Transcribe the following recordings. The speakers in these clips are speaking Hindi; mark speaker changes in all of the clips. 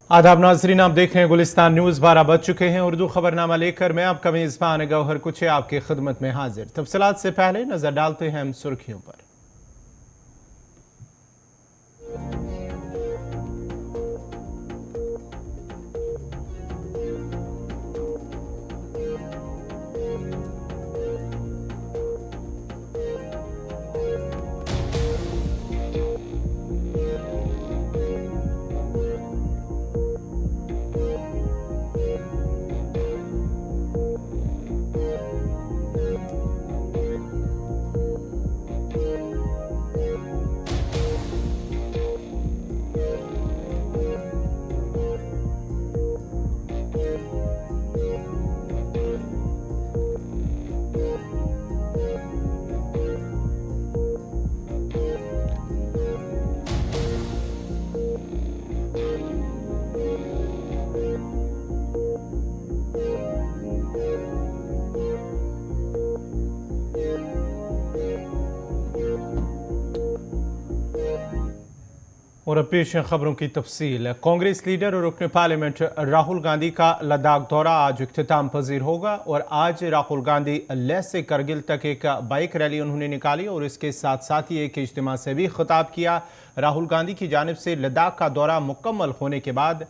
Speaker 1: आदाब नाजरीन, आप देख रहे हैं गुलिस्तान न्यूज़। 12 बज चुके हैं। उर्दू खबरनामा लेकर मैं आपका मेज़बान गौहर कुछ आपकी खिदमत में हाजिर। तफसीलात से पहले नजर डालते हैं हम सुर्खियों पर। और अब पेश है खबरों की तफसील। कांग्रेस लीडर और रुकन पार्लियामेंट राहुल गांधी का लद्दाख दौरा आज इख्तिताम पजीर होगा और आज राहुल गांधी लेह से करगिल तक एक बाइक रैली उन्होंने निकाली और इसके साथ साथ ही एक इज्तिमा से भी खिताब किया। राहुल गांधी की जानिब से लद्दाख का दौरा मुकम्मल होने के बाद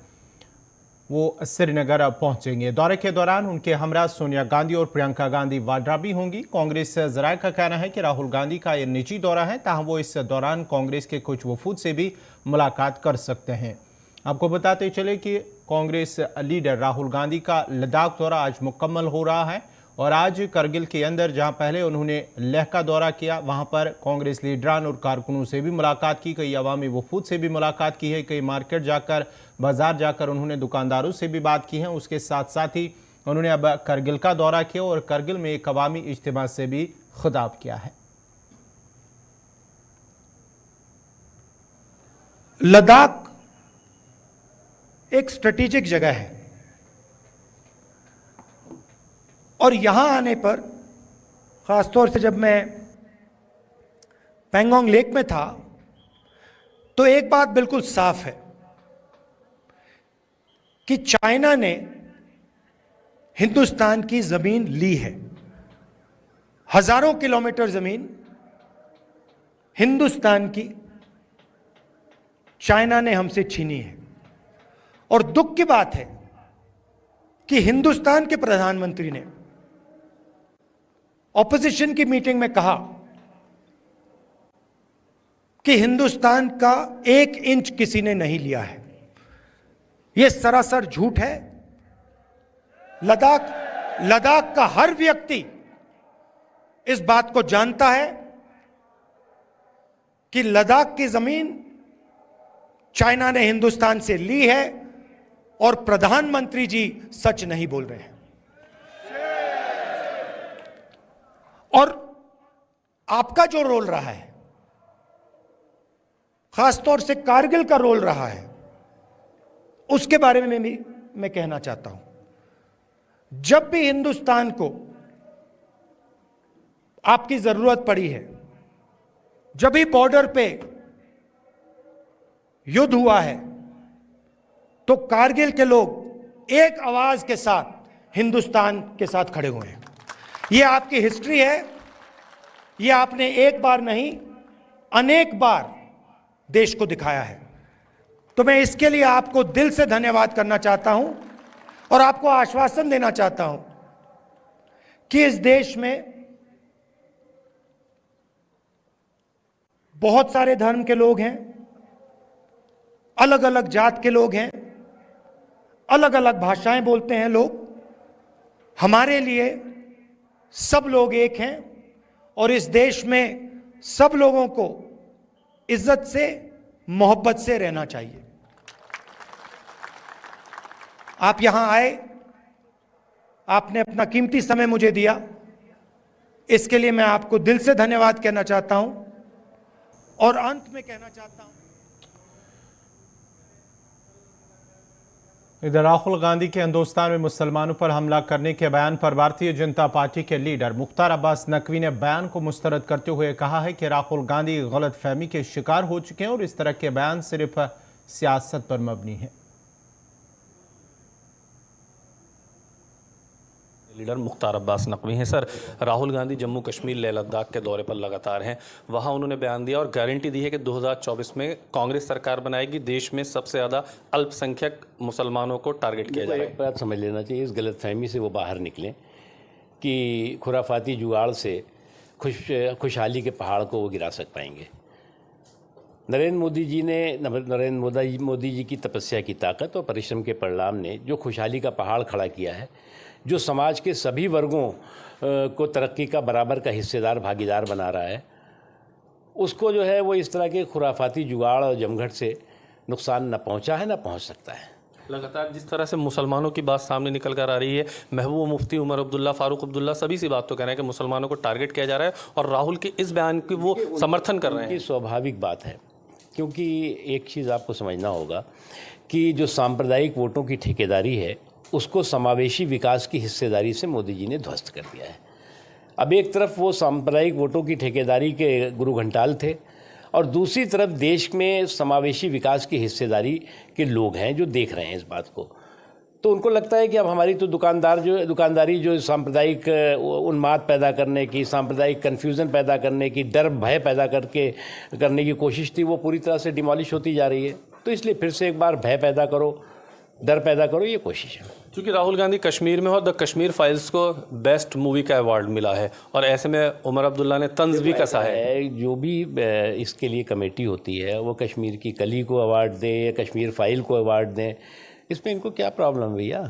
Speaker 1: वो श्रीनगर पहुंचेंगे। दौरे के दौरान उनके हमरा सोनिया गांधी और प्रियंका गांधी वाड्रा भी होंगी। कांग्रेस जराये का कहना है कि राहुल गांधी का यह निजी दौरा है, ताहम वो इस दौरान कांग्रेस के कुछ वफूद से भी मुलाकात कर सकते हैं। आपको बताते चले कि कांग्रेस लीडर राहुल गांधी का लद्दाख दौरा आज मुकम्मल हो रहा है और आज करगिल के अंदर जहां पहले उन्होंने लेह का दौरा किया, वहां पर कांग्रेस लीडरान और कारकुनों से भी मुलाकात की, कई अवामी वफूद से भी मुलाकात की है, कई मार्केट जाकर बाजार जाकर उन्होंने दुकानदारों से भी बात की है। उसके साथ साथ ही उन्होंने अब करगिल का दौरा किया और करगिल में एक अवामी इज्तिमा से भी खिताब किया है।
Speaker 2: लद्दाख एक स्ट्रेटेजिक जगह है और यहां आने पर, खासतौर से जब मैं पैंगोंग लेक में था, तो एक बात बिल्कुल साफ है कि चाइना ने हिंदुस्तान की जमीन ली है। हजारों किलोमीटर जमीन हिंदुस्तान की चाइना ने हमसे छीनी है और दुख की बात है कि हिंदुस्तान के प्रधानमंत्री ने ऑपोजिशन की मीटिंग में कहा कि हिंदुस्तान का 1 इंच किसी ने नहीं लिया है। यह सरासर झूठ है। लद्दाख का हर व्यक्ति इस बात को जानता है कि लद्दाख की जमीन चाइना ने हिंदुस्तान से ली है और प्रधानमंत्री जी सच नहीं बोल रहे हैं। और आपका जो रोल रहा है, खासतौर से कारगिल का रोल रहा है, उसके बारे में भी मैं कहना चाहता हूं। जब भी हिंदुस्तान को आपकी जरूरत पड़ी है, जब भी बॉर्डर पे युद्ध हुआ है, तो कारगिल के लोग एक आवाज के साथ हिंदुस्तान के साथ खड़े हुए हैं। यह आपकी हिस्ट्री है। यह आपने एक बार नहीं, अनेक बार देश को दिखाया है। तो मैं इसके लिए आपको दिल से धन्यवाद करना चाहता हूं और आपको आश्वासन देना चाहता हूं कि इस देश में बहुत सारे धर्म के लोग हैं, अलग अलग जात के लोग हैं, अलग अलग भाषाएं बोलते हैं लोग। हमारे लिए सब लोग एक हैं और इस देश में सब लोगों को इज्जत से, मोहब्बत से रहना चाहिए। आप यहां आए, आपने अपना कीमती समय मुझे दिया, इसके लिए मैं आपको दिल से धन्यवाद कहना चाहता हूं। और अंत में कहना चाहता हूं,
Speaker 1: इधर राहुल गांधी के हिंदुस्तान में मुसलमानों पर हमला करने के बयान पर भारतीय जनता पार्टी के लीडर मुख्तार अब्बास नकवी ने बयान को मुस्तरद करते हुए कहा है कि राहुल गांधी गलत फहमी के शिकार हो चुके हैं और इस तरह के बयान सिर्फ सियासत पर मबनी है।
Speaker 3: लीडर मुख्तार अब्बास नकवी हैं। सर, राहुल गांधी जम्मू कश्मीर लेह लद्दाख के दौरे पर लगातार हैं। वहाँ उन्होंने बयान दिया और गारंटी दी है कि 2024 में कांग्रेस सरकार बनाएगी। देश में सबसे ज़्यादा अल्पसंख्यक मुसलमानों को टारगेट किया जा रहा है।
Speaker 4: एक बात समझ लेना चाहिए, इस गलतफहमी से वो बाहर निकलें कि खुराफाती जुगाड़ से खुशहाली के पहाड़ को वो गिरा सक पाएंगे। नरेंद्र मोदी जी की तपस्या की ताकत और परिश्रम के परिणाम ने जो खुशहाली का पहाड़ खड़ा किया है, जो समाज के सभी वर्गों को तरक्की का बराबर का हिस्सेदार भागीदार बना रहा है, उसको जो है वो इस तरह के खुराफाती जुगाड़ और जमघट से नुकसान न पहुंचा है, न पहुंच सकता है।
Speaker 3: लगातार जिस तरह से मुसलमानों की बात सामने निकल कर आ रही है, महबूब मुफ्ती, उमर अब्दुल्ला, फारूक अब्दुल्ला, सभी सी बात तो कह रहे हैं कि मुसलमानों को टारगेट किया जा रहा है और राहुल के इस बयान की वो समर्थन कर रहे हैं।
Speaker 4: ये स्वाभाविक बात है, क्योंकि एक चीज़ आपको समझना होगा कि जो सांप्रदायिक वोटों की ठेकेदारी है, उसको समावेशी विकास की हिस्सेदारी से मोदी जी ने ध्वस्त कर दिया है। अब एक तरफ वो सांप्रदायिक वोटों की ठेकेदारी के गुरु घंटाल थे और दूसरी तरफ देश में समावेशी विकास की हिस्सेदारी के लोग हैं जो देख रहे हैं इस बात को। तो उनको लगता है कि अब हमारी तो दुकानदारी जो सांप्रदायिक उन्माद पैदा करने की, सांप्रदायिक कन्फ्यूज़न पैदा करने की, डर भय पैदा करने की कोशिश थी, वो पूरी तरह से डिमोलिश होती जा रही है। तो इसलिए फिर से एक बार भय पैदा करो, डर पैदा करो, ये कोशिश है।
Speaker 3: क्योंकि राहुल गांधी कश्मीर में हो, द कश्मीर फाइल्स को बेस्ट मूवी का अवार्ड मिला है और ऐसे में उमर अब्दुल्ला ने तंज भी कसा है।
Speaker 4: जो भी इसके लिए कमेटी होती है, वो कश्मीर की कली को अवार्ड दे या कश्मीर फाइल को अवार्ड दें, इसमें इनको क्या प्रॉब्लम भैया?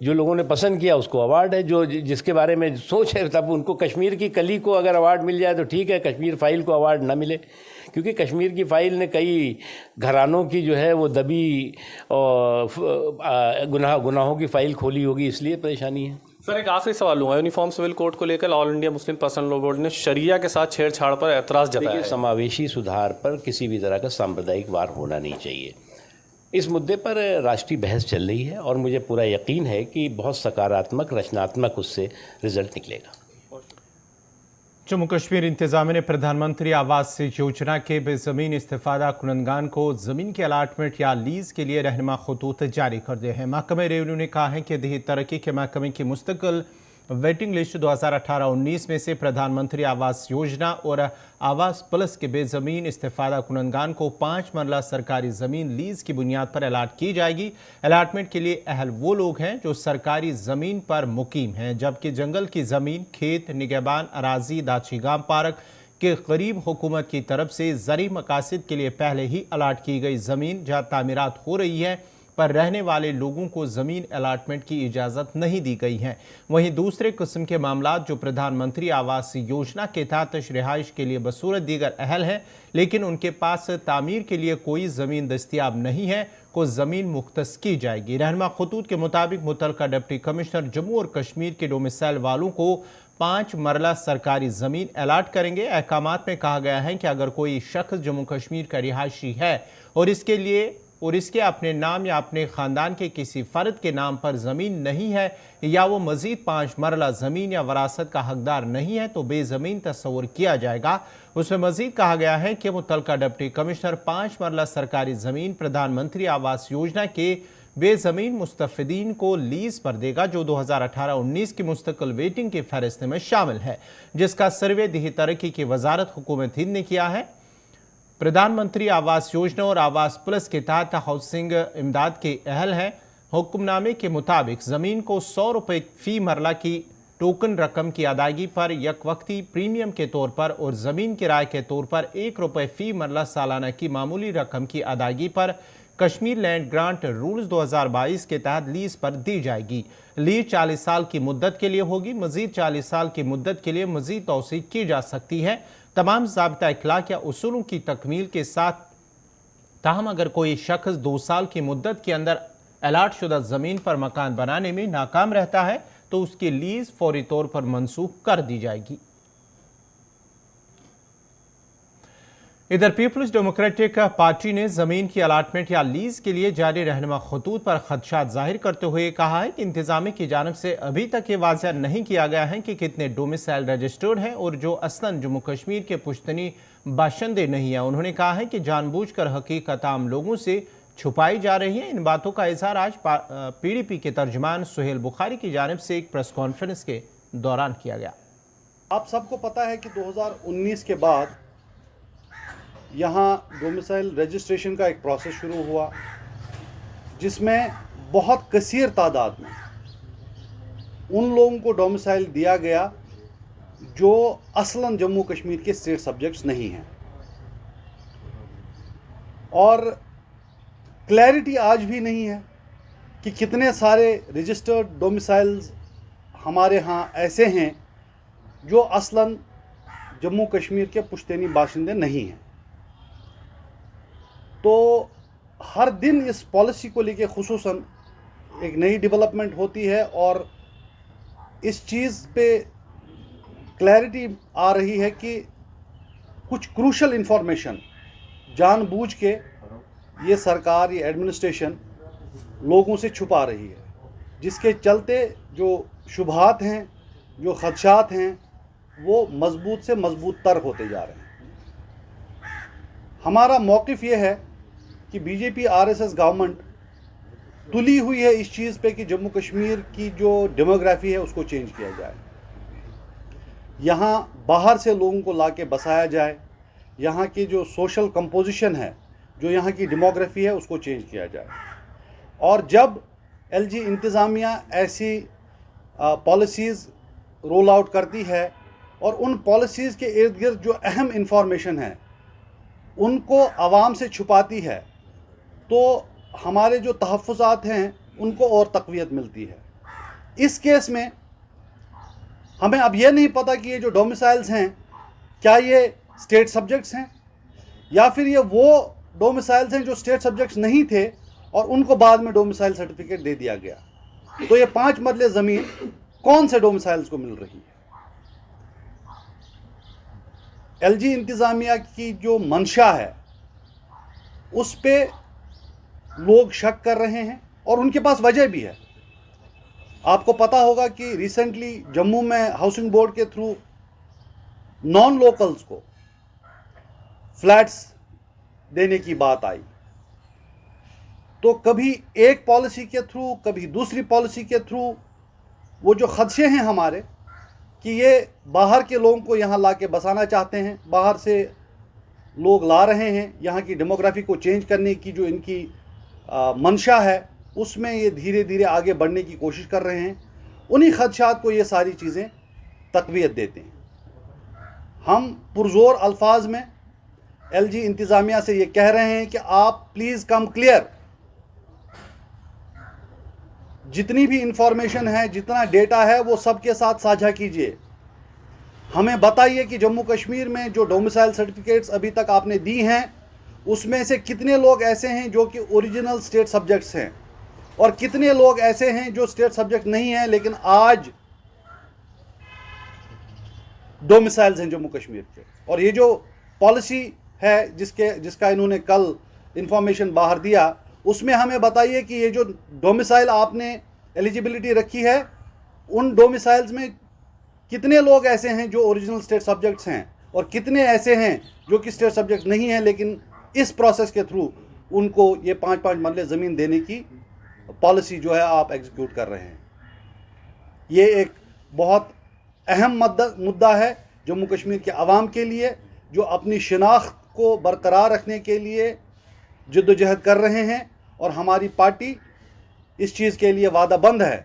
Speaker 4: जो लोगों ने पसंद किया उसको अवार्ड है, जो जिसके बारे में सोच है तब उनको कश्मीर की कली को अगर अवार्ड मिल जाए तो ठीक है, कश्मीर फाइल को अवार्ड ना मिले। क्योंकि कश्मीर की फाइल ने कई घरानों की जो है वो दबी और गुनाहों की फाइल खोली होगी, इसलिए परेशानी है।
Speaker 3: सर, एक आखिरी सवाल लूँगा। यूनिफॉर्म सिविल कोड को लेकर all India Muslim personal law board ने शरिया के साथ छेड़छाड़ पर एतराज़ जताया है।
Speaker 4: समावेशी सुधार पर किसी भी तरह का सांप्रदायिक वार होना नहीं चाहिए। इस मुद्दे पर राष्ट्रीय बहस चल रही है और मुझे पूरा यकीन है कि बहुत सकारात्मक, रचनात्मक उससे रिजल्ट निकलेगा।
Speaker 1: जम्मू कश्मीर इंतजामिया ने प्रधानमंत्री आवास योजना के बेज़मीन इस्तेफादा कुनंदगान को ज़मीन के अलाटमेंट या लीज़ के लिए रहनुमा खतूत जारी कर दिए हैं। महकमे रेवन्यू ने कहा है कि देही तरक्की के महकमे की मुस्तकिल वेटिंग लिस्ट 2018-19 में से प्रधानमंत्री आवास योजना और आवास प्लस के बेज़मीन इस्तेफादा कुनंदगान को 5 मरला सरकारी ज़मीन लीज़ की बुनियाद पर अलाट की जाएगी। अलाटमेंट के लिए अहल वो लोग हैं जो सरकारी ज़मीन पर मुकीम हैं, जबकि जंगल की ज़मीन, खेत, निगहबान अराजी, दाचीगाम पार्क के करीब हुकूमत की तरफ से ज़री मकासद के लिए पहले ही अलाट की गई ज़मीन जहाँ तामीरात हो रही है पर रहने वाले लोगों को ज़मीन अलाटमेंट की इजाज़त नहीं दी गई है। वहीं दूसरे किस्म के मामला जो प्रधानमंत्री आवास योजना के तहत रिहाइश के लिए बसूरत दीगर अहल हैं लेकिन उनके पास तामीर के लिए कोई ज़मीन दस्तियाब नहीं है, को ज़मीन मुख्तस की जाएगी। रहनुमा खतूत के मुताबिक मुतलका डिप्टी कमिश्नर जम्मू और कश्मीर के डोमिसाइल वालों को 5 मरला सरकारी ज़मीन अलाट करेंगे। अहकामात में कहा गया है कि अगर कोई शख्स जम्मू कश्मीर का रिहायशी है और इसके अपने नाम या अपने ख़ानदान के किसी फ़र्द के नाम पर ज़मीन नहीं है या वो मज़ीद 5 मरला ज़मीन या वरासत का हकदार नहीं है तो बेज़मीन तस्वुर किया जाएगा। उसमें मज़ीद कहा गया है कि मुतलका डिप्टी कमिश्नर 5 मरला सरकारी ज़मीन प्रधानमंत्री आवास योजना के बेज़मीन मुस्तफ़िदीन को लीज़ पर देगा जो 2018-19 की मुस्तकिल वेटिंग की फहरिस्त में शामिल है, जिसका सर्वे देही तरक्की की वजारत हुकूमत हिंद ने किया है। प्रधानमंत्री आवास योजना और आवास प्लस के तहत हाउसिंग इमदाद के अहल हैं। हुक्मनामे के मुताबिक ज़मीन को 100 रुपये फ़ी मरला की टोकन रकम की अदायगी पर यकवक्ती प्रीमियम के तौर पर और ज़मीन किराए के तौर पर 1 रुपये फ़ी मरला सालाना की मामूली रकम की अदायगी पर कश्मीर लैंड ग्रांट रूल्स 2022 के तहत लीज पर दी जाएगी। लीज 40 साल की मुद्दत के लिए होगी। मजीद 40 साल की मुद्दत के लिए मजीद तौसीक की जा सकती है। तमाम ज़ाब्ता इखलाक या उसूलों की तकमील के साथ ताहम अगर कोई शख्स 2 साल की मुद्दत के अंदर अलाट शुदा ज़मीन पर मकान बनाने में नाकाम रहता है तो उसकी लीज फौरी तौर पर मनसूख कर दी जाएगी। इधर पीपल्स डेमोक्रेटिक पार्टी ने ज़मीन की अलाटमेंट या लीज के लिए जारी रहनुमा खतूत पर खदशात जाहिर करते हुए कहा है कि इंतजामिया की जानब से अभी तक ये वाज़ह नहीं किया गया है कि कितने डोमिसाइल रजिस्टर्ड हैं और जो असलन जम्मू कश्मीर के पुश्तनी बाशिंदे नहीं हैं। उन्होंने कहा है कि जानबूझकर हकीकत आम लोगों से छुपाई जा रही हैं। इन बातों का इजहार आज पीडीपी के तर्जुमान सुहेल बुखारी की जानिब से एक प्रेस कॉन्फ्रेंस के दौरान किया गया।
Speaker 5: आप सबको पता है कि 2019 के बाद यहाँ डोमिसाइल रजिस्ट्रेशन का एक प्रोसेस शुरू हुआ, जिसमें बहुत कसीर तादाद में उन लोगों को डोमिसाइल दिया गया जो असलन जम्मू कश्मीर के स्टेट सब्जेक्ट्स नहीं हैं। और क्लैरिटी आज भी नहीं है कि कितने सारे रजिस्टर्ड डोमिसाइल्स हमारे यहाँ ऐसे हैं जो असलन जम्मू कश्मीर के पुश्तैनी बाशिंदे नहीं हैं। तो हर दिन इस पॉलिसी को लेके खुसूसन एक नई डेवलपमेंट होती है और इस चीज़ पे क्लैरिटी आ रही है कि कुछ क्रूशल इंफॉर्मेशन जानबूझ के ये सरकार, ये एडमिनिस्ट्रेशन लोगों से छुपा रही है, जिसके चलते जो शुबहात हैं, जो खदशात हैं, वो मजबूत से मजबूत तर होते जा रहे हैं। हमारा मौक़िफ़ ये है कि बीजेपी आरएसएस गवर्नमेंट तुली हुई है इस चीज़ पे कि जम्मू कश्मीर की जो डेमोग्राफी है उसको चेंज किया जाए, यहाँ बाहर से लोगों को लाके बसाया जाए, यहाँ की जो सोशल कंपोजिशन है, जो यहाँ की डेमोग्राफी है उसको चेंज किया जाए। और जब एलजी इंतज़ामिया ऐसी पॉलिसीज़ रोल आउट करती है और उन पॉलिसीज़ के इर्द गिर्द जो अहम इंफॉर्मेशन है उनको आवाम से छुपाती है, तो हमारे जो तहफ़्फ़ुज़ात हैं उनको और तक़वियत मिलती है। इस केस में हमें अब ये नहीं पता कि ये जो डोमिसाइल्स हैं क्या ये स्टेट सब्जेक्ट्स हैं या फिर ये वो डोमिसाइल्स हैं जो स्टेट सब्जेक्ट्स नहीं थे और उनको बाद में डोमिसाइल सर्टिफिकेट दे दिया गया। तो ये 5 मरले ज़मीन कौन से डोमिसाइल्स को मिल रही है? एलजी इंतज़ामिया की जो मंशा है उस पे लोग शक कर रहे हैं और उनके पास वजह भी है। आपको पता होगा कि रिसेंटली जम्मू में हाउसिंग बोर्ड के थ्रू नॉन लोकल्स को फ्लैट्स देने की बात आई, तो कभी एक पॉलिसी के थ्रू, कभी दूसरी पॉलिसी के थ्रू वो जो खदशे हैं हमारे कि ये बाहर के लोगों को यहाँ ला के बसाना चाहते हैं, बाहर से लोग ला रहे हैं, यहाँ की डेमोग्राफी को चेंज करने की जो इनकी मंशा है उसमें ये धीरे धीरे आगे बढ़ने की कोशिश कर रहे हैं, उन्हीं खदशात को ये सारी चीज़ें तक़वियत देते हैं। हम पुरज़ोर अल्फाज में एलजी इंतज़ामिया से ये कह रहे हैं कि आप प्लीज़ कम क्लियर, जितनी भी इंफॉर्मेशन है, जितना डेटा है वो सबके साथ साझा कीजिए। हमें बताइए कि जम्मू कश्मीर में जो डोमिसाइल सर्टिफिकेट्स अभी तक आपने दी हैं उसमें से कितने लोग ऐसे हैं जो कि ओरिजिनल स्टेट सब्जेक्ट्स हैं और कितने लोग ऐसे हैं जो स्टेट सब्जेक्ट नहीं हैं लेकिन आज डोमिसाइल्स हैं जम्मू कश्मीर के। और ये जो पॉलिसी है जिसका इन्होंने कल इंफॉर्मेशन बाहर दिया, उसमें हमें बताइए कि ये जो डोमिसाइल आपने एलिजिबिलिटी रखी है उन डोमिसाइल्स में कितने लोग ऐसे हैं जो ओरिजिनल स्टेट सब्जेक्ट्स हैं और कितने ऐसे हैं जो कि स्टेट सब्जेक्ट नहीं हैं लेकिन इस प्रोसेस के थ्रू उनको ये 5-5 मरले ज़मीन देने की पॉलिसी जो है आप एग्जीक्यूट कर रहे हैं। ये एक बहुत अहम मुद्दा है जम्मू कश्मीर के अवाम के लिए, जो अपनी शिनाख्त को बरकरार रखने के लिए जद्दोजहद कर रहे हैं और हमारी पार्टी इस चीज़ के लिए वादाबंद है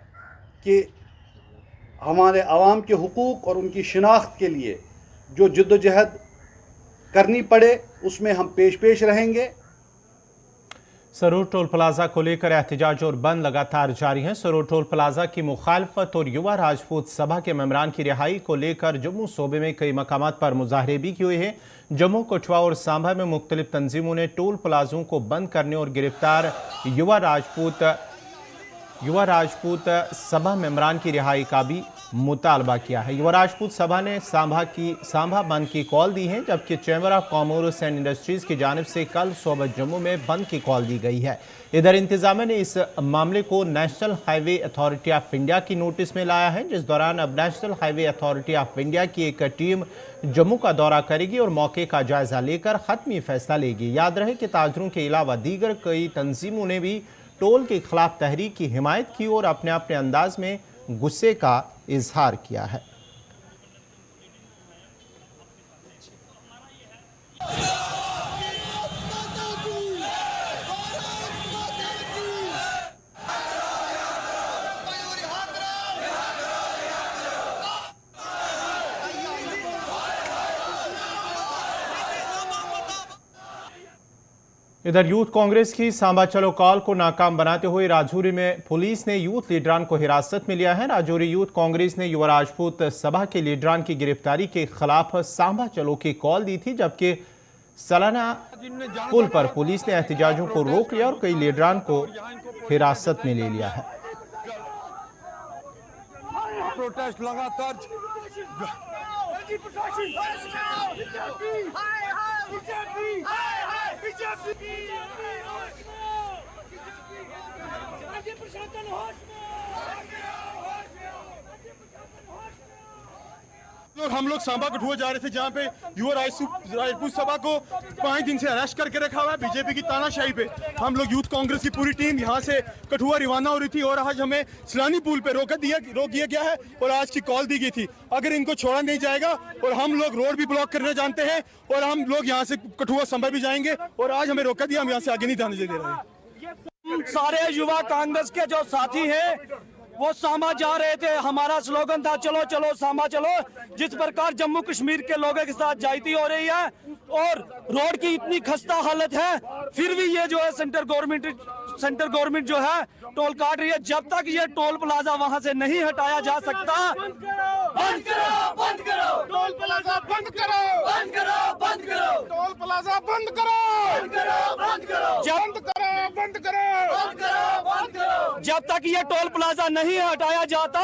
Speaker 5: कि हमारे अवाम के हुकूक और उनकी शिनाख्त के लिए जो जद्दोजहद करनी पड़े उसमें हम पेश रहेंगे।
Speaker 1: सरूर टोल प्लाजा को लेकर एहतजाज और बंद लगातार जारी हैं। सरूर टोल प्लाजा की मुखालफत और युवा राजपूत सभा के मेंबरान की रिहाई को लेकर जम्मू सूबे में कई मकामात पर मुजाहरे भी किए हैं। जम्मू, कठुआ और सांबा में मुख्तलिफ तंजीमों ने टोल प्लाजों को बंद करने और गिरफ्तार युवा राजपूत युवा राजपूत सभा मेंबरान की रिहाई का भी मुतालबा किया है। युवा राजपूत सभा ने सांभा बंद की कॉल दी है, जबकि chamber of commerce and industries की जानिब से कल सूबा जम्मू में बंद की कॉल दी गई है। इधर इंतजामिया ने इस मामले को national highway authority of India की नोटिस में लाया है, जिस दौरान अब national highway authority of India की एक टीम जम्मू का दौरा करेगी और मौके का जायजा लेकर हतमी फैसला लेगी। याद रहे कि ताजरों के अलावा दीगर कई तंजीमों ने भी टोल के खिलाफ तहरीक की हिमायत की और अपने अपने अंदाज में गुस्से का इजहार किया है। इधर यूथ कांग्रेस की सांबा चलो कॉल को नाकाम बनाते हुए राजौरी में पुलिस ने यूथ लीडरान को हिरासत में लिया है। राजौरी यूथ कांग्रेस ने युवा राजपूत सभा के लीडरान की गिरफ्तारी के खिलाफ सांबा चलो की कॉल दी थी, जबकि सलाना पुल पर पुलिस ने एहतजाजों को रोक लिया और कई लीडरान को हिरासत में ले लिया है।
Speaker 6: प्रोटेस्ट लगातार हम लोग सांबा कठुआ जा रहे थे, जहाँ पे युवा राजपूत सभा को 5 दिन से अरेस्ट करके रखा हुआ है बीजेपी की तानाशाही पे। हम लोग यूथ कांग्रेस की पूरी टीम यहाँ से कठुआ रवाना हो रही थी और आज हमें सलानी पुल पे रोक दिया गया है और आज की कॉल दी गई थी। अगर इनको छोड़ा नहीं जाएगा और हम लोग रोड भी ब्लॉक करना जानते हैं और हम लोग यहाँ से कठुआ सांबा भी जाएंगे और आज हमें रोका दिया, हम यहाँ से आगे नहीं जाने दे रहे हैं।
Speaker 7: सारे युवा कांग्रेस के जो साथी हैं वो सांबा जा रहे थे। हमारा स्लोगन था चलो चलो सांबा चलो। जिस प्रकार जम्मू कश्मीर के लोगों के साथ जायती हो रही है और रोड की इतनी खस्ता हालत है, फिर भी ये जो है सेंटर गवर्नमेंट जो है टोल काट रही है। जब तक ये टोल प्लाजा वहां से नहीं हटाया जा सकता,
Speaker 6: बंद करो टोल प्लाजा, बंद करो टोल प्लाजा, बंद करो।
Speaker 7: जब तक ये टोल प्लाजा नहीं हटाया जाता,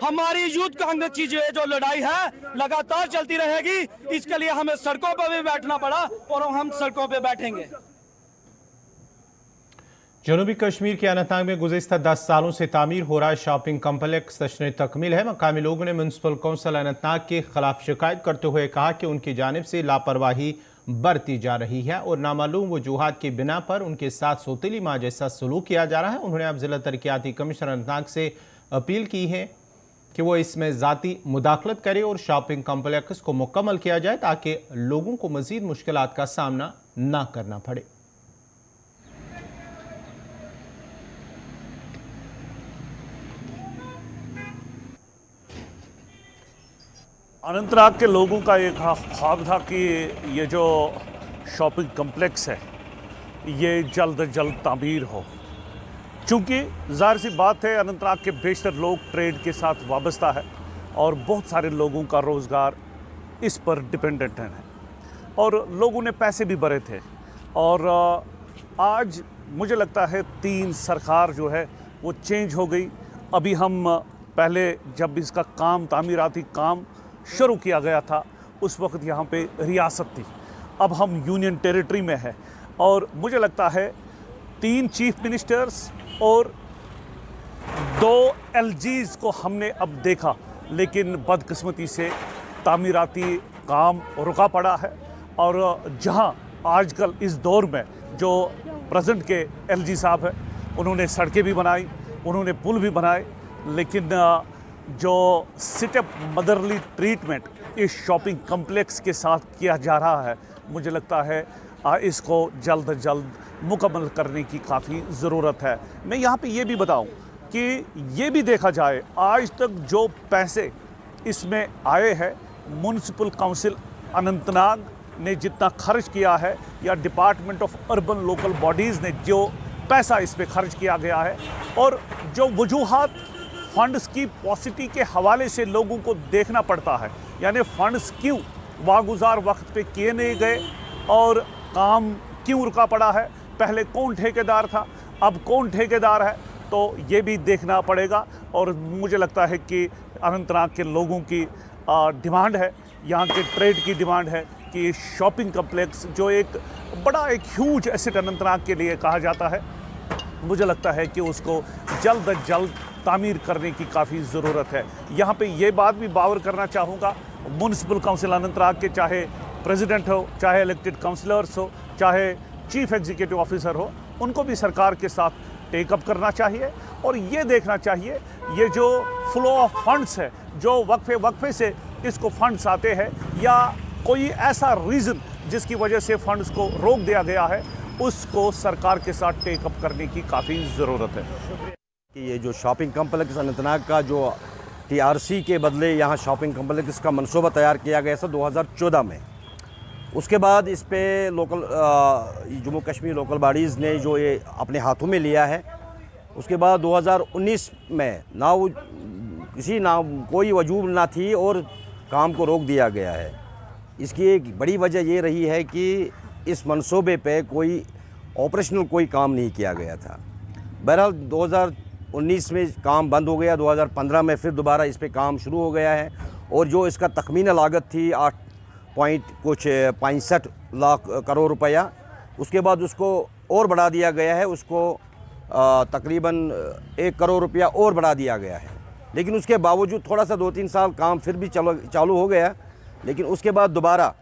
Speaker 7: हमारी यूथ कांग्रेस की जो लड़ाई है लगातार चलती रहेगी। इसके लिए हमें सड़कों पर भी बैठना पड़ा और हम सड़कों पे बैठेंगे।
Speaker 1: जनूबी कश्मीर के अनंतनाग में गुज़िस्ता 10 सालों से तामीर हो रहा शॉपिंग कम्प्लेक्स जश्न तकमील है। मकामी लोगों ने म्यूनसिपल कौंसिल अनंतनाग के खिलाफ शिकायत करते हुए कहा कि उनकी जानिब से लापरवाही बरती जा रही है और नामालूम वजूहात की बिना पर उनके साथ सौतेली माँ जैसा सलूक किया जा रहा है। उन्होंने अब जिला तरक्याती कमिश्नर अनंतनाग से अपील की है कि वो इसमें ज़ाती मुदाखलत करे और शॉपिंग कम्प्लेक्स को मुकम्मल किया जाए ताकि लोगों को मज़ीद मुश्किलात का सामना ना करना पड़े।
Speaker 8: अनंतनाग के लोगों का एक ख्वाब था कि ये जो शॉपिंग कम्प्लेक्स है ये जल्द अज जल्द तामीर हो, चूँकि ज़ाहिर सी बात है अनंतनाग के बेशतर लोग ट्रेड के साथ वाबस्ता है और बहुत सारे लोगों का रोज़गार इस पर डिपेंडेंट है और लोगों ने पैसे भी भरे थे। और आज मुझे लगता है 3 सरकार जो है वो चेंज हो गई। अभी हम पहले जब इसका काम तामीराती काम शुरू किया गया था उस वक्त यहाँ पे रियासत थी, अब हम यूनियन टेरिटरी में है और मुझे लगता है 3 चीफ मिनिस्टर्स और 2 LGs को हमने अब देखा, लेकिन बदकिस्मती से तामीराती काम रुका पड़ा है। और जहाँ आजकल इस दौर में जो प्रेजेंट के LG साहब हैं उन्होंने सड़कें भी बनाई, उन्होंने पुल भी बनाए, लेकिन जो सिटअप मदरली ट्रीटमेंट इस शॉपिंग कम्प्लेक्स के साथ किया जा रहा है, मुझे लगता है इसको जल्द अज जल्द मुकम्मल करने की काफ़ी ज़रूरत है। मैं यहाँ पे ये भी बताऊँ कि ये भी देखा जाए आज तक जो पैसे इसमें आए हैं म्यूनसिपल काउंसिल अनंतनाग ने जितना खर्च किया है या department of urban local bodies ने जो पैसा इस पर खर्च किया गया है और जो वजूहात फंड्स की पॉसिटी के हवाले से लोगों को देखना पड़ता है, यानी फंड्स क्यों वागुजार वक्त पे किए नहीं गए और काम क्यों रुका पड़ा है, पहले कौन ठेकेदार था अब कौन ठेकेदार है, तो ये भी देखना पड़ेगा। और मुझे लगता है कि अनंतनाग के लोगों की डिमांड है, यहाँ के ट्रेड की डिमांड है कि शॉपिंग कम्प्लेक्स जो एक ह्यूज एसेट अनंतनाग के लिए कहा जाता है, मुझे लगता है कि उसको जल्द अज जल्द तामीर करने की काफ़ी ज़रूरत है। यहाँ पे ये बात भी बावर करना चाहूँगा, म्यूनिसिपल काउंसिल अनंतनाग के चाहे प्रेसिडेंट हो, चाहे इलेक्टेड काउंसलर्स हो, चाहे चीफ एग्जीक्यूटिव ऑफिसर हो, उनको भी सरकार के साथ टेकअप करना चाहिए और ये देखना चाहिए ये जो फ्लो ऑफ फंड्स है, जो वक्फे से इसको फंड्स आते हैं या कोई ऐसा रीज़न जिसकी वजह से फंड्स को रोक दिया गया है, उसको सरकार के साथ टेकअप करने की काफ़ी ज़रूरत है।
Speaker 9: कि ये जो शॉपिंग कम्प्लेक्स अनंतनाग का जो टीआरसी के बदले यहाँ शॉपिंग कम्प्लेक्स का मनसूबा तैयार किया गया था 2014 में, उसके बाद इस पे local Jammu Kashmir local bodies ने जो ये अपने हाथों में लिया है, उसके बाद 2019 में कोई वजूद ना थी और काम को रोक दिया गया है। इसकी एक बड़ी वजह ये रही है कि इस मंसूबे पे कोई ऑपरेशनल कोई काम नहीं किया गया था। बहरहाल 2019 में काम बंद हो गया, 2015 में फिर दोबारा इस पे काम शुरू हो गया है और जो इसका तखमीना लागत थी 8.65 लाख करोड़ रुपया, उसके बाद उसको और बढ़ा दिया गया है, उसको तकरीबन 1 करोड़ रुपया और बढ़ा दिया गया है। लेकिन उसके बावजूद थोड़ा सा 2-3 साल काम फिर भी चालू हो गया, लेकिन उसके बाद दोबारा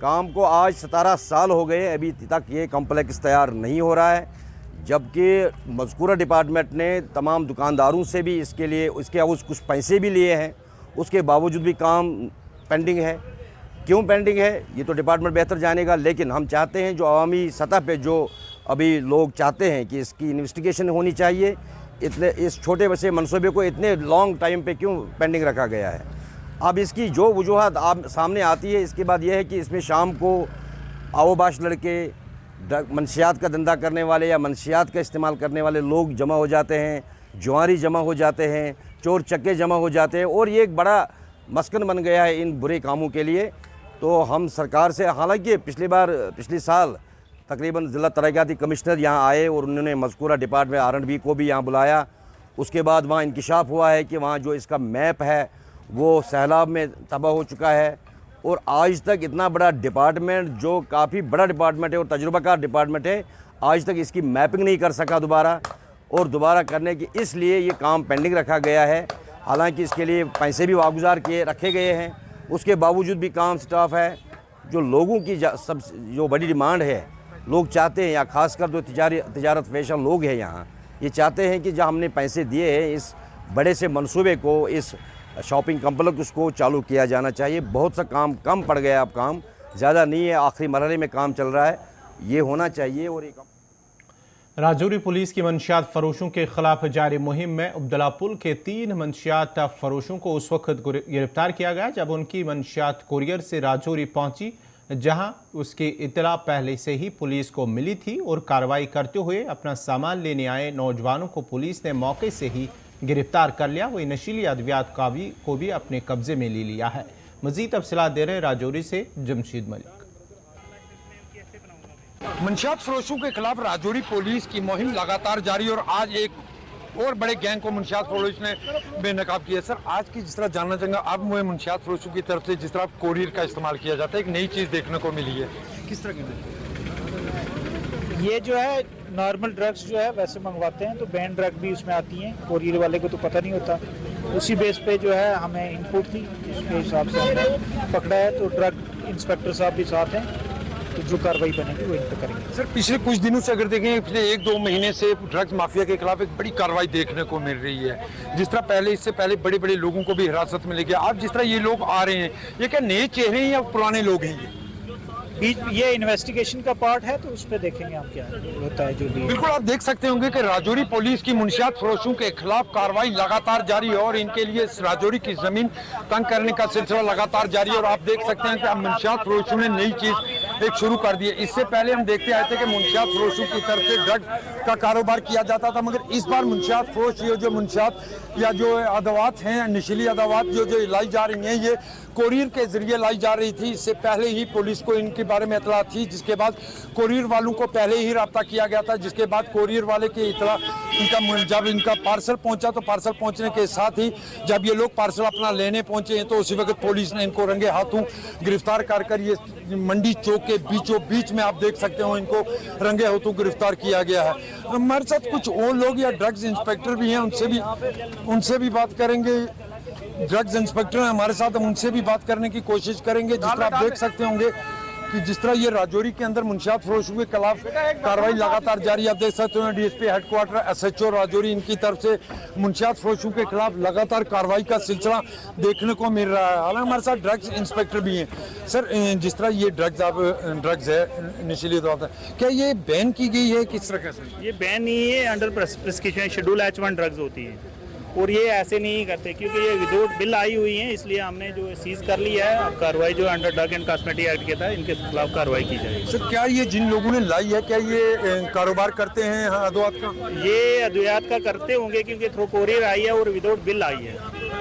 Speaker 9: काम को आज 17 साल हो गए, अभी तक ये कम्प्लेक्स तैयार नहीं हो रहा है, जबकि मज़कूरा डिपार्टमेंट ने तमाम दुकानदारों से भी इसके कुछ पैसे भी लिए हैं, उसके बावजूद भी काम पेंडिंग है। क्यों पेंडिंग है ये तो डिपार्टमेंट बेहतर जानेगा, लेकिन हम चाहते हैं जो अवामी सतह पे जो अभी लोग चाहते हैं कि इसकी इन्वेस्टिगेशन होनी चाहिए, इस छोटे से मनसूबे को इतने लॉन्ग टाइम पे क्यों पेंडिंग रखा गया है। अब इसकी जो वजूहत आप सामने आती है, इसके बाद यह है कि इसमें शाम को आओबाश लड़के, मंशियात का धंधा करने वाले या मंशियात का इस्तेमाल करने वाले लोग जमा हो जाते हैं, जुआरी जमा हो जाते हैं, चोर चक्के जमा हो जाते हैं और ये एक बड़ा मस्कन बन गया है इन बुरे कामों के लिए। तो हम सरकार से, हालांकि पिछले साल तकरीबन ज़िला तरक्याती कमिश्नर यहाँ आए और उन्होंने मज़कूरा डिपार्टमेंट R&B को भी यहाँ बुलाया, उसके बाद वहाँ इंकिशाफ हुआ है कि वहाँ जो इसका मैप है वो सैलाब में तबाह हो चुका है और आज तक इतना बड़ा डिपार्टमेंट जो काफ़ी बड़ा डिपार्टमेंट है और तजुर्बाकार डिपार्टमेंट है, आज तक इसकी मैपिंग नहीं कर सका दोबारा करने की, इसलिए ये काम पेंडिंग रखा गया है। हालांकि इसके लिए पैसे भी वागुजार किए रखे गए हैं, उसके बावजूद भी काम स्टाफ है। जो लोगों की जो बड़ी डिमांड है, लोग चाहते हैं, या ख़ासकर जो तिजारत पेशा लोग हैं यहाँ, ये चाहते हैं कि जहाँ हमने पैसे दिए हैं इस बड़े से मंसूबे को, इस शॉपिंग कम्प्लेक्स को चालू किया जाना चाहिए। बहुत सा काम कम पड़ गया, अब काम ज़्यादा नहीं है, आखिरी मरहले में काम चल रहा है, ये होना चाहिए। और एक
Speaker 1: राजौरी पुलिस की मंशियात फरोशों के खिलाफ जारी मुहिम में अब्दुल्लापुर के 3 मंशियात फरोशों को उस वक्त गिरफ्तार किया गया जब उनकी मंशियात कुरियर से राजौरी पहुंची, जहां उसकी इत्तला पहले से ही पुलिस को मिली थी और कार्रवाई करते हुए अपना सामान लेने आए नौजवानों को पुलिस ने मौके से ही गिरफ्तार कर लिया। वही नशीली अद्वियात को भी अपने कब्जे में ले लिया है। मजीद तफसीलात दे रहे राजौरी से जमशीद मलिक।
Speaker 10: मंशियात फरोशों के खिलाफ राजौरी पुलिस की मुहिम लगातार जारी और आज एक और बड़े गैंग को मंशियात फरोश ने बेनकाब किया। सर, आज की जिस तरह जानना चाहेंगे, अब मुझे मंशियात फरोशों की तरफ से जिस तरह कोरियर का इस्तेमाल किया जाता है, एक नई चीज़ देखने को मिली है, किस तरह की?
Speaker 11: ये जो है नॉर्मल ड्रग्स जो है वैसे मंगवाते हैं तो बैन ड्रग भी उसमें आती हैं, कोरियर वाले को तो पता नहीं होता, उसी बेस पे जो है हमें इनपुट थी, उसके हिसाब से हमने पकड़ा है। तो ड्रग इंस्पेक्टर साहब भी साथ हैं, तो जो कार्रवाई बनेगी वो इन पर करेंगे।
Speaker 10: सर, पिछले कुछ दिनों से अगर देखें, पिछले 1-2 महीने से ड्रग्स माफिया के खिलाफ एक बड़ी कार्रवाई देखने को मिल रही है। जिस तरह इससे पहले बड़े बड़े लोगों को भी हिरासत में ले गया, अब जिस तरह ये लोग आ रहे हैं, ये क्या नए चेहरे हैं या पुराने लोग हैं?
Speaker 11: ये इन्वेस्टिगेशन का पार्ट है, तो उस पर देखेंगे हम क्या होता है जो भी।
Speaker 10: बिल्कुल, आप देख सकते होंगे कि राजौरी पुलिस की मुंशियात फरोशों के खिलाफ कार्रवाई लगातार जारी है और इनके लिए राजौरी की जमीन तंग करने का सिलसिला लगातार जारी है। और आप देख सकते हैं कि अब मुंशियात फरोशों ने नई चीज एक शुरू कर दिए। इससे पहले हम देखते आए थे कि मुंशियात फरोशों की तरफ से ड्रग का कारोबार किया जाता था, मगर इस बार मुंशियात फरोश ये जो मुंशियात या जो अदवात हैं, नशीली अदवात जो लाई जा रही हैं, ये कोरियर के जरिए लाई जा रही थी। इससे पहले ही पुलिस को इनके बारे में इतला थी, जिसके बाद कोरियर वालों को पहले ही रब्ता किया गया था, जिसके बाद कोरियर वाले की इतला जब इनका पार्सल पहुंचा तो पार्सल पहुंचने के साथ ही जब ये लोग पार्सल अपना लेने पहुंचे हैं तो उसी वक्त पुलिस ने इनको रंगे हाथों गिरफ्तार कर ये मंडी चौक के बीचों बीच में आप देख सकते हो इनको रंगे हाथों गिरफ्तार किया गया है। हमारे साथ कुछ और लोग या ड्रग्स इंस्पेक्टर भी हैं, उनसे भी बात करेंगे। ड्रग्स इंस्पेक्टर हैं हमारे साथ, हम उनसे भी बात करने की कोशिश करेंगे। जिस तरह आप देख सकते होंगे कि जिस तरह ये राजौरी के अंदर मुंशियात फरोशों के खिलाफ कार्रवाई लगातार जारी, आप देख सकते हो डीएसपी हेडक्वार्टर SHO राजौरी इनकी तरफ से मुंशियात फरोशों के खिलाफ लगातार कार्रवाई का सिलसिला देखने को मिल रहा है। हालांकि हमारे साथ ड्रग्स इंस्पेक्टर भी हैं। सर, जिस तरह ये ड्रग्स है नशीली दवा, क्या ये बैन की गई है, किस तरह का?
Speaker 11: ये बैन नहीं है, under prescription schedule H1 drugs होती है और ये ऐसे नहीं करते क्योंकि ये विदाउट बिल आई हुई है, इसलिए हमने जो सीज कर लिया है। अब कार्रवाई जो under drug and cosmetic act के तहत इनके खिलाफ कार्रवाई की जाएगी।
Speaker 10: सर, क्या ये जिन लोगों ने लाई है क्या ये कारोबार करते हैं अद्वियात का?
Speaker 11: ये अद्वियात का करते होंगे क्योंकि थ्रू कोरियर आई है और विदाउट बिल आई है,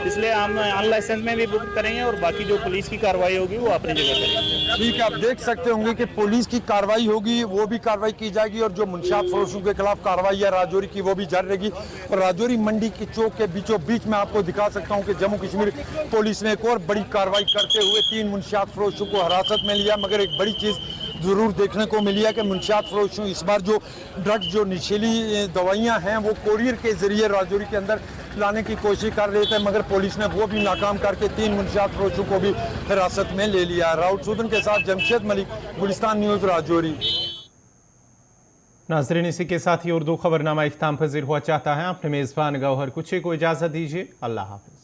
Speaker 11: इसलिए हम अनलाइसेंस में भी बुक करेंगे और बाकी जो पुलिस की कार्रवाई होगी वो अपनी जगह करेंगे।
Speaker 10: ठीक है, आप देख सकते होंगे कि पुलिस की कार्रवाई होगी, वो भी कार्रवाई की जाएगी और जो मुंशियात फरोशों के खिलाफ कार्रवाई है राजौरी की वो भी जारी रहेगी। और राजौरी मंडी की चौक के बीचों बीच में आपको दिखा सकता हूं कि जम्मू कश्मीर पुलिस ने एक और बड़ी कार्रवाई करते हुए 3 मुंशियात फरोशों को हिरासत में लिया। मगर एक बड़ी चीज़ ज़रूर देखने को मिली है कि मुंशियात फरोशों इस बार जो ड्रग्स जो नशीली दवाइयाँ हैं वो कोरियर के जरिए राजौरी के अंदर लाने की कोशिश कर रहे थे, मगर पुलिस ने वो भी नाकाम करके 3 मुंशियात फरोशों को भी हिरासत में ले लिया। राउत सूदन के साथ जमशेद मलिक, गुलिस्तान न्यूज़, राजौरी।
Speaker 1: नाजरीन, इसी के साथ ही उर्दू खबरनामा इख्तिताम पजीर हुआ चाहता है। अपने मेज़बान गौहर कुछे को इजाज़त दीजिए। अल्लाह हाफ़िज़।